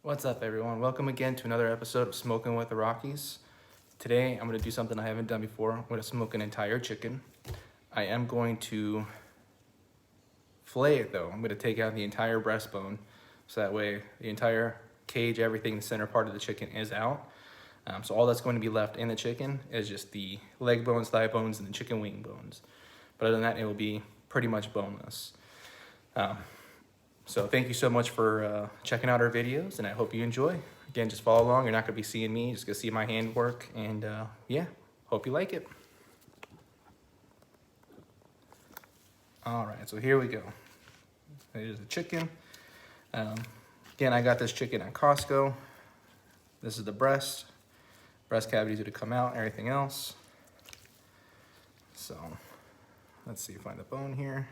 What's up, everyone? Welcome again to another episode of Smoking with the Rockies. Today, I'm going to do something I haven't done before. I'm going to smoke an entire chicken. I am going to fillet it, though. I'm going to take out the entire breastbone, so that way the entire cage, everything, the center part of the chicken is out. So all that's going to be left in the chicken is just the leg bones, thigh bones, and the chicken wing bones. But other than that, it will be pretty much boneless. So thank you so much for checking out our videos, and I hope you enjoy. Again, just follow along. You're not going to be seeing me. You're just going to see my handwork, and yeah, hope you like it. All right, so here we go. Here's the chicken. Again, I got this chicken at Costco. This is the breast. Breast cavities are to come out, everything else. So let's see, find the bone here.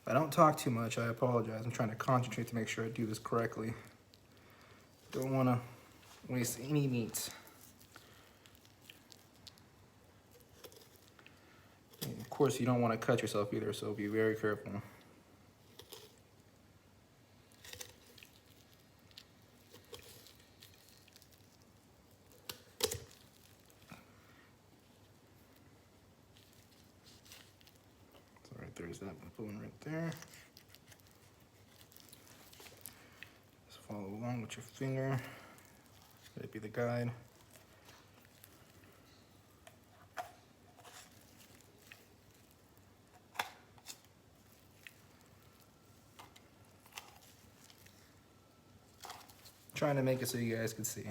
If I don't talk too much, I apologize. I'm trying to concentrate to make sure I do this correctly. Don't want to waste any meat. And of course, you don't want to cut yourself either, so be very careful. So right there's that bone right there. Just follow along with your finger. Let it be the guide. Trying to make it so you guys can see.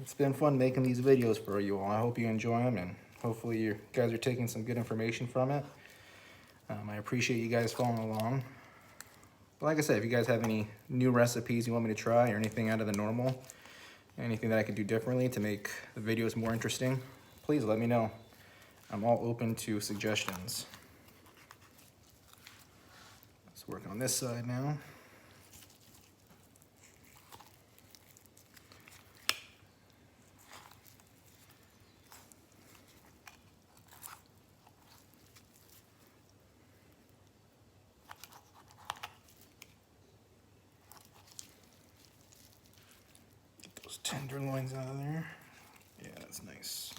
It's been fun making these videos for you all. I hope you enjoy them, and hopefully you guys are taking some good information from it. I appreciate you guys following along. But like I said, if you guys have any new recipes you want me to try, or anything out of the normal, anything that I could do differently to make the videos more interesting, please let me know. I'm all open to suggestions. Let's work on this side now. Get those tenderloins out of there. Yeah, that's nice.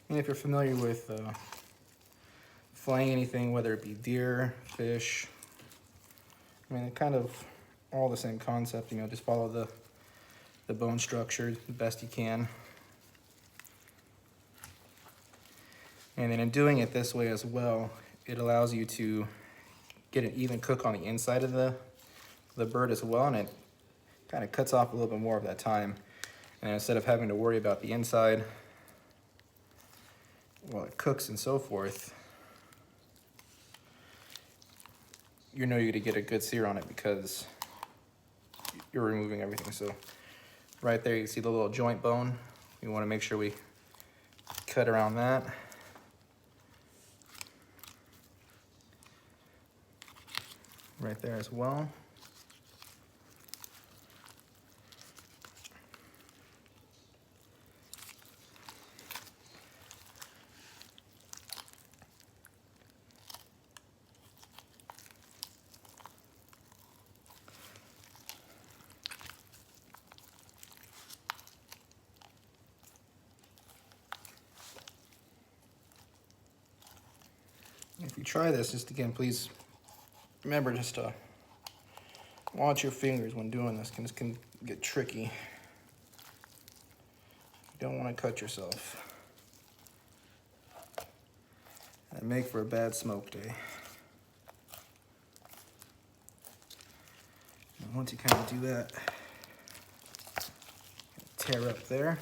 And if you're familiar with filleting anything, whether it be deer, fish, I mean, kind of all the same concept, you know, just follow the bone structure the best you can. And then in doing it this way as well, it allows you to get an even cook on the inside of the bird as well, and it kind of cuts off a little bit more of that time. And instead of having to worry about the inside while it cooks and so forth, you know you're gonna get a good sear on it because you're removing everything. So right there, you see the little joint bone. We wanna make sure we cut around that. Right there as well. If you try this, just again, please remember just to watch your fingers when doing this, because this can get tricky. You don't want to cut yourself and make for a bad smoke day. And once you kind of do that, tear up there.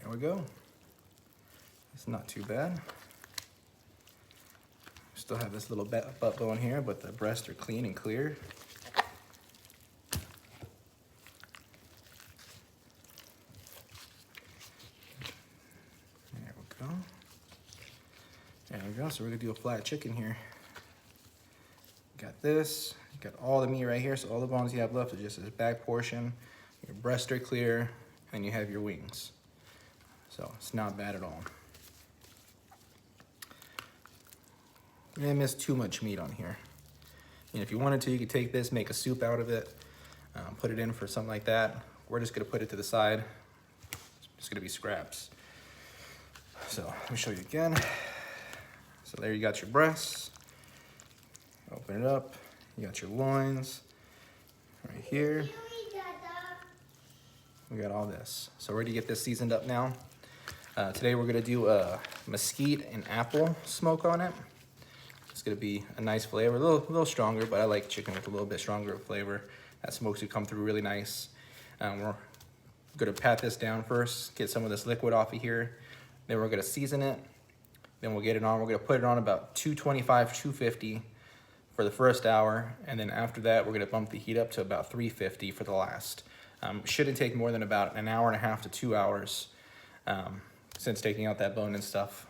There we go. It's not too bad. Still have this little butt bone here, but the breasts are clean and clear. There we go. There we go. So we're gonna do a flat chicken here. Got this. You got all the meat right here. So all the bones you have left are just this back portion. Your breasts are clear, and you have your wings. So it's not bad at all. You didn't miss too much meat on here. And if you wanted to, you could take this, make a soup out of it, put it in for something like that. We're just gonna put it to the side. It's gonna be scraps. So let me show you again. So there you got your breasts. Open it up. You got your loins right here. We got all this. So we're ready to get this seasoned up now. Today we're gonna do a mesquite and apple smoke on it. It's gonna be a nice flavor, a little stronger, but I like chicken with a little bit stronger flavor. That smokes would come through really nice. We're gonna pat this down first, get some of this liquid off of here. Then we're gonna season it. Then we'll get it on. We're gonna put it on about 225, 250 for the first hour. And then after that, we're gonna bump the heat up to about 350 for the last. Shouldn't take more than about an hour and a half to 2 hours since taking out that bone and stuff.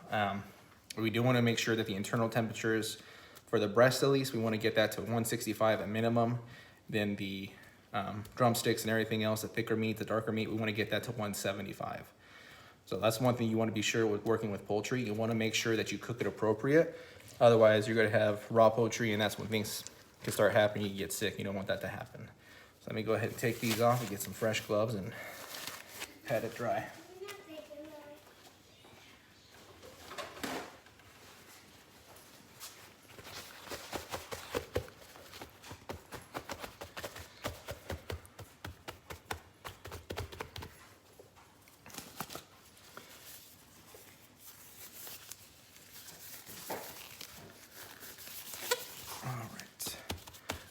We do want to make sure that the internal temperatures for the breast, at least, we want to get that to 165 at minimum. Then the drumsticks and everything else, the thicker meat, the darker meat, we want to get that to 175. So that's one thing you want to be sure with working with poultry. You want to make sure that you cook it appropriate. Otherwise, you're going to have raw poultry, and that's when things can start happening. You get sick. You don't want that to happen. So let me go ahead and take these off and get some fresh gloves and pat it dry.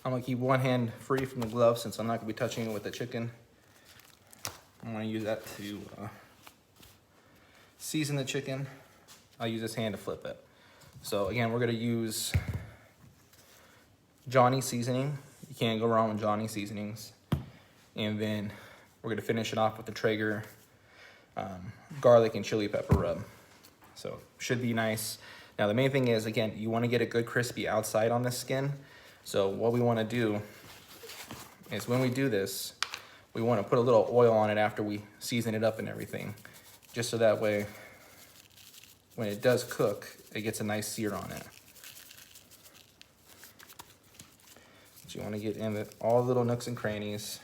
I'm gonna keep one hand free from the glove since I'm not gonna be touching it with the chicken. I'm gonna use that to season the chicken. I'll use this hand to flip it. So again, we're gonna use Johnny seasoning. You can't go wrong with Johnny seasonings. And then we're gonna finish it off with the Treager garlic and chili pepper rub. So should be nice. Now the main thing is, again, you wanna get a good crispy outside on this skin. So what we want to do is when we do this, we want to put a little oil on it after we season it up and everything, just so that way when it does cook, it gets a nice sear on it. So you want to get in all the little nooks and crannies.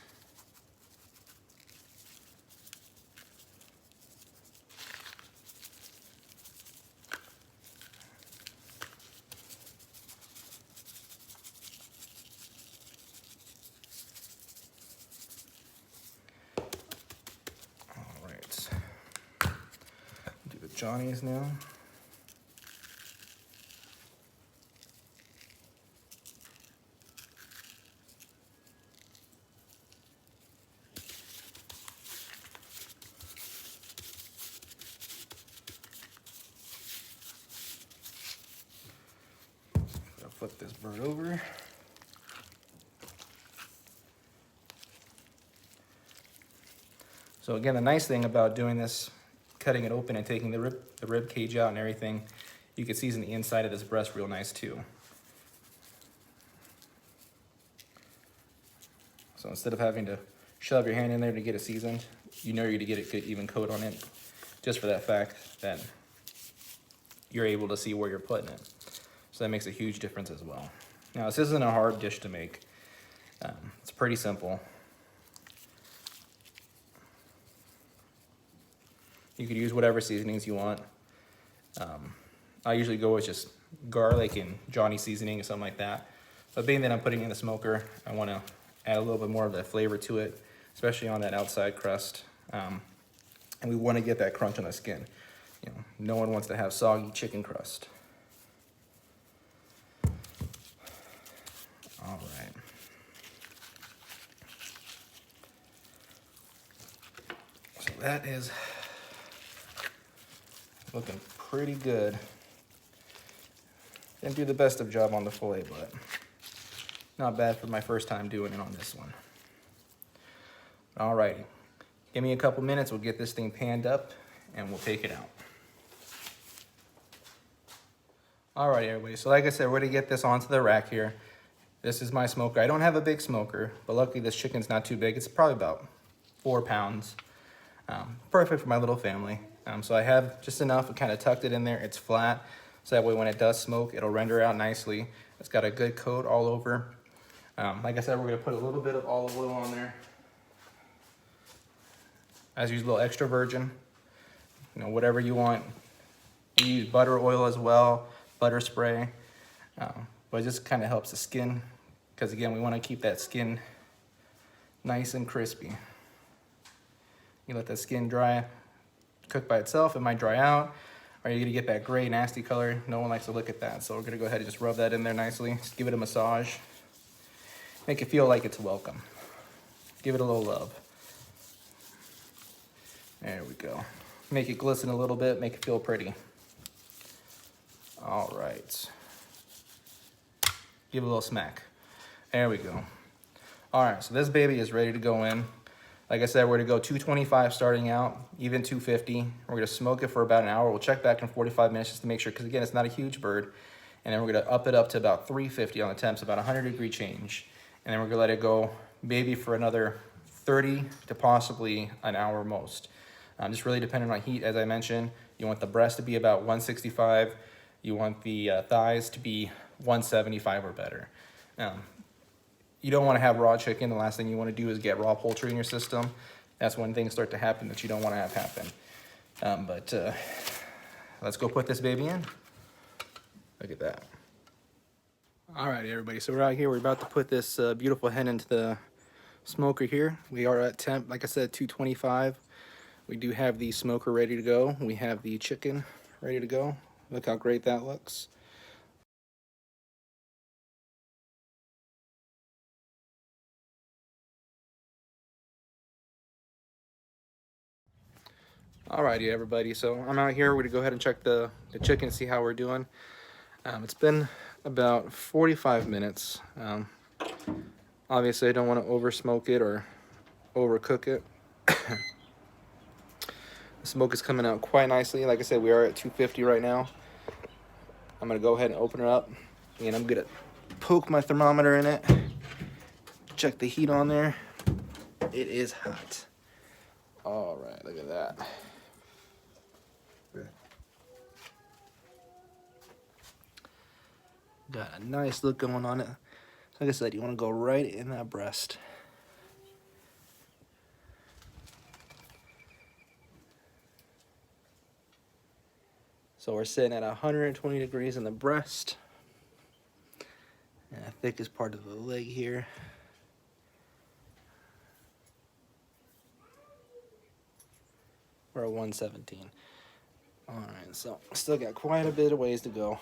Johnny's now. I'll flip this bird over. So again, the nice thing about doing this, cutting it open and taking the rib cage out and everything, you can season the inside of this breast real nice too. So instead of having to shove your hand in there to get it seasoned, you know you're gonna get a good even coat on it, just for that fact that you're able to see where you're putting it. So that makes a huge difference as well. Now this isn't a hard dish to make. It's pretty simple. You could use whatever seasonings you want. I usually go with just garlic and Johnny seasoning or something like that. But being that I'm putting it in the smoker, I want to add a little bit more of that flavor to it, especially on that outside crust. And we want to get that crunch on the skin. You know, no one wants to have soggy chicken crust. All right. So that is Looking pretty good. Didn't do the best of job on the fillet, but not bad for my first time doing it on this one. Alrighty, give me a couple minutes, we'll get this thing panned up and we'll take it out. Alright everybody, so like I said, we're gonna get this onto the rack here. This is my smoker. I don't have a big smoker, but luckily this chicken's not too big. It's probably about 4 pounds. Perfect for my little family. So I have just enough, I kind of tucked it in there. It's flat, so that way when it does smoke, it'll render out nicely. It's got a good coat all over. Like I said, we're gonna put a little bit of olive oil on there. As usual, a little extra virgin. You know, whatever you want. You use butter oil as well, butter spray. But it just kind of helps the skin, because again, we want to keep that skin nice and crispy. You let the skin dry, cook by itself, it might dry out, or you're gonna get that gray, nasty color. No one likes to look at that, so we're gonna go ahead and just rub that in there nicely. Just give it a massage. Make it feel like it's welcome. Give it a little love. There we go. Make it glisten a little bit, make it feel pretty. All right. Give it a little smack. There we go. All right, so this baby is ready to go in. Like I said, we're gonna go 225 starting out, even 250. We're gonna smoke it for about an hour. We'll check back in 45 minutes just to make sure, because again, it's not a huge bird. And then we're gonna up it up to about 350 on the temps, about 100-degree change. And then we're gonna let it go maybe for another 30 to possibly an hour most. Just really depending on heat, as I mentioned. You want the breast to be about 165. You want the thighs to be 175 or better. You don't want to have raw chicken. The last thing you want to do is get raw poultry in your system. That's when things start to happen that you don't want to have happen. Let's go put this baby in. Look at that. All right, everybody. So we're out here. We're about to put this beautiful hen into the smoker here. We are at temp, like I said, 225. We do have the smoker ready to go. We have the chicken ready to go. Look how great that looks. Alrighty, everybody. So I'm out here. We're gonna go ahead and check the chicken, see how we're doing. It's been about 45 minutes. Obviously, I don't want to over smoke it or overcook it. The smoke is coming out quite nicely. Like I said, we are at 250 right now. I'm gonna go ahead and open it up, and I'm gonna poke my thermometer in it. Check the heat on there. It is hot. All right, look at that. Got a nice look going on it. Like I said, you want to go right in that breast. So we're sitting at 120 degrees in the breast. And the thickest part of the leg here. We're at 117. Alright, so still got quite a bit of ways to go.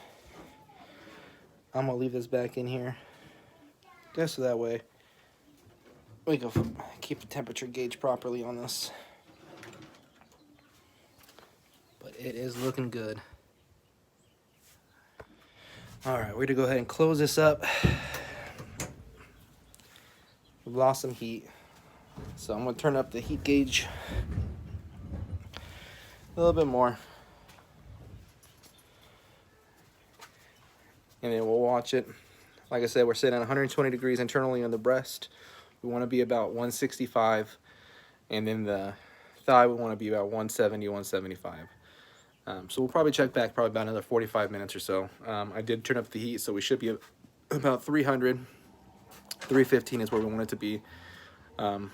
I'm gonna leave this back in here, just so that way we can keep the temperature gauge properly on this. But it is looking good. Alright, we're gonna go ahead and close this up. We've lost some heat, so I'm gonna turn up the heat gauge a little bit more. And then we'll watch it. Like I said, we're sitting at 120 degrees internally on the breast. We want to be about 165. And then the thigh, we want to be about 170, 175. So we'll probably check back probably about another 45 minutes or so. I did turn up the heat, so we should be about 300. 315 is where we want it to be. Of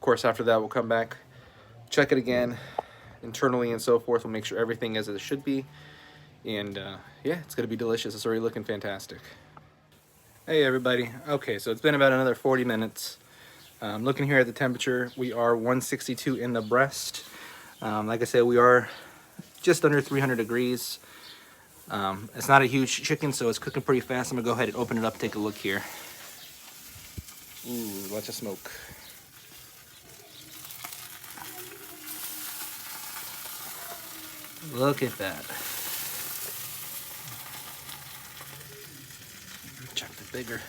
course, after that, we'll come back, check it again internally and so forth. We'll make sure everything is as it should be. And yeah, it's gonna be delicious. It's already looking fantastic. Hey everybody. Okay, so it's been about another 40 minutes. Looking here at the temperature, we are 162 in the breast. Like I said, we are just under 300 degrees. It's not a huge chicken, so it's cooking pretty fast. I'm gonna go ahead and open it up, take a look here. Ooh, lots of smoke. Look at that. Check the bigger.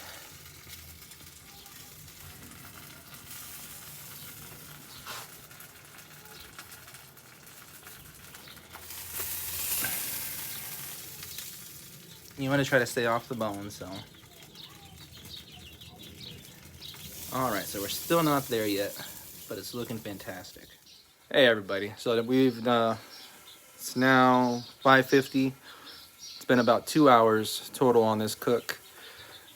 You want to try to stay off the bone, so. All right, so we're still not there yet, but it's looking fantastic. Hey everybody, so it's now 5:50. It's been about 2 hours total on this cook.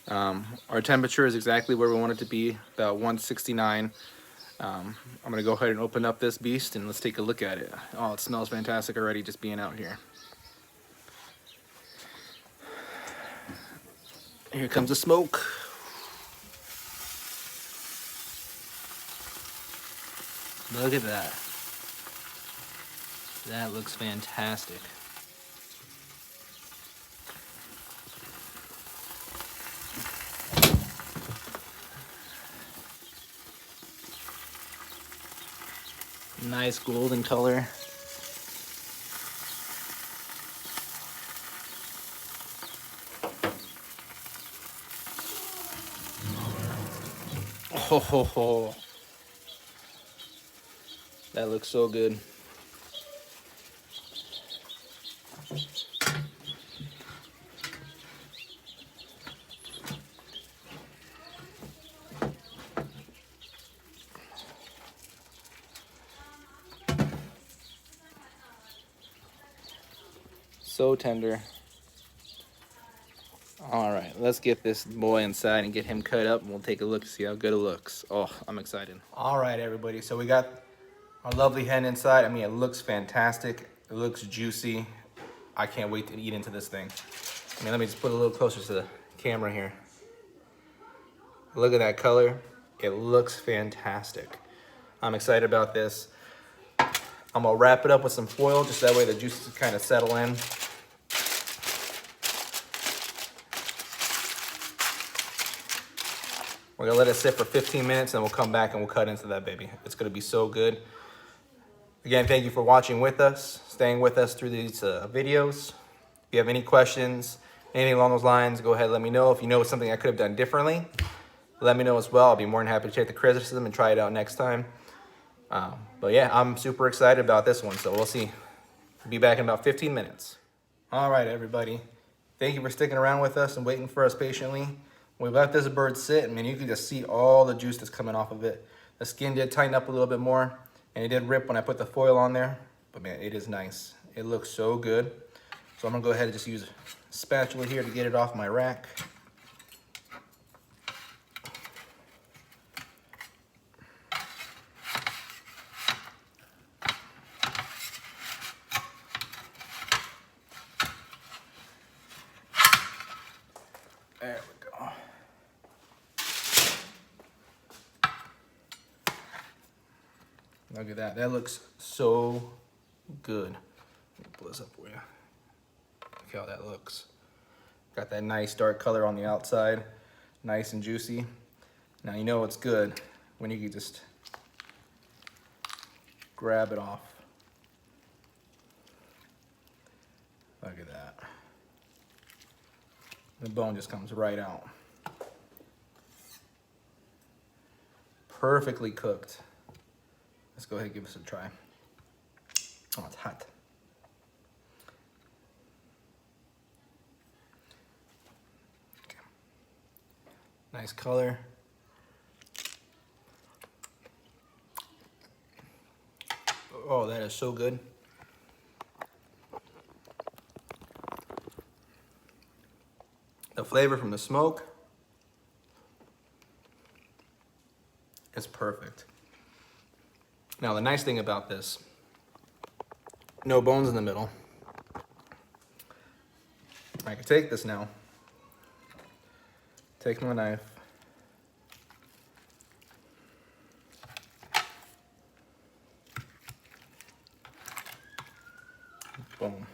Our temperature is exactly where we want it to be, about 169. I'm gonna go ahead and open up this beast and let's take a look at it. Oh, it smells fantastic already just being out here. Here comes the smoke. Look at that. That looks fantastic. Nice golden color. Oh, ho, ho. That looks so good. So tender. All right, let's get this boy inside and get him cut up and we'll take a look to see how good it looks. Oh, I'm excited. All right, everybody, so we got our lovely hen inside. I mean, it looks fantastic. It looks juicy. I can't wait to eat into this thing. I mean, let me just put it a little closer to the camera here. Look at that color. It looks fantastic. I'm excited about this. I'm gonna wrap it up with some foil, just that way the juices kind of settle in. We're gonna let it sit for 15 minutes and we'll come back and we'll cut into that baby. It's gonna be so good. Again, thank you for watching with us, staying with us through these videos. If you have any questions, anything along those lines, go ahead and let me know. If you know something I could have done differently, let me know as well. I'll be more than happy to take the criticism and try it out next time. But yeah, I'm super excited about this one, so we'll see. Be back in about 15 minutes. All right, everybody. Thank you for sticking around with us and waiting for us patiently. We let this bird sit, and man, you can just see all the juice that's coming off of it. The skin did tighten up a little bit more, and it did rip when I put the foil on there, but man, it is nice. It looks so good. So I'm gonna go ahead and just use a spatula here to get it off my rack. There we go. Look at that. That looks so good. Let me pull this up for you. Look how that looks. Got that nice dark color on the outside. Nice and juicy. Now you know it's good when you can just grab it off. Look at that. The bone just comes right out. Perfectly cooked. Let's go ahead and give this a try. Oh, it's hot. Okay. Nice color. Oh, that is so good. The flavor from the smoke is perfect. Now, the nice thing about this, no bones in the middle. I can take this now, take my knife, boom.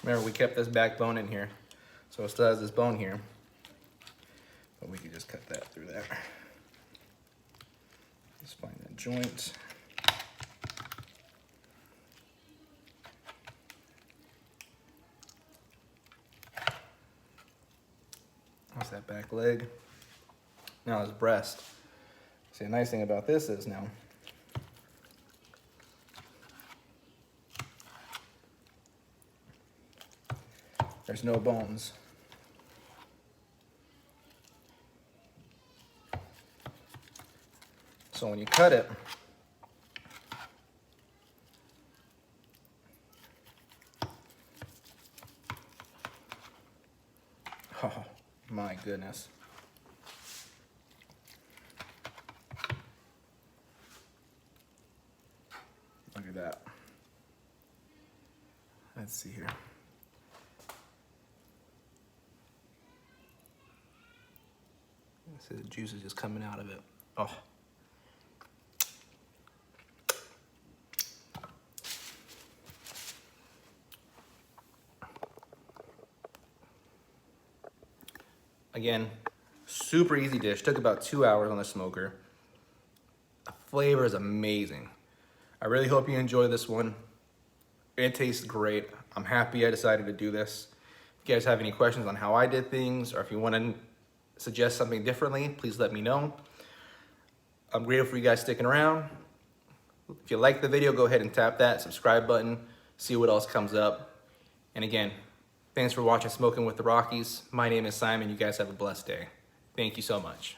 Remember, we kept this backbone in here, so it still has this bone here. But joint. That's that back leg. Now his breast. See, the nice thing about this is now, there's no bones. So when you cut it, oh my goodness. Look at that. Let's see here. See, the juice is just coming out of it. Oh. Again, super easy dish. Took about 2 hours on the smoker. The flavor is amazing. I really hope you enjoy this one. It tastes great. I'm happy I decided to do this. If you guys have any questions on how I did things, or if you want to suggest something differently, please let me know. I'm grateful for you guys sticking around. If you like the video, go ahead and tap that subscribe button, see what else comes up. And again, thanks for watching Smoking with the Rockies. My name is Simon. You guys have a blessed day. Thank you so much.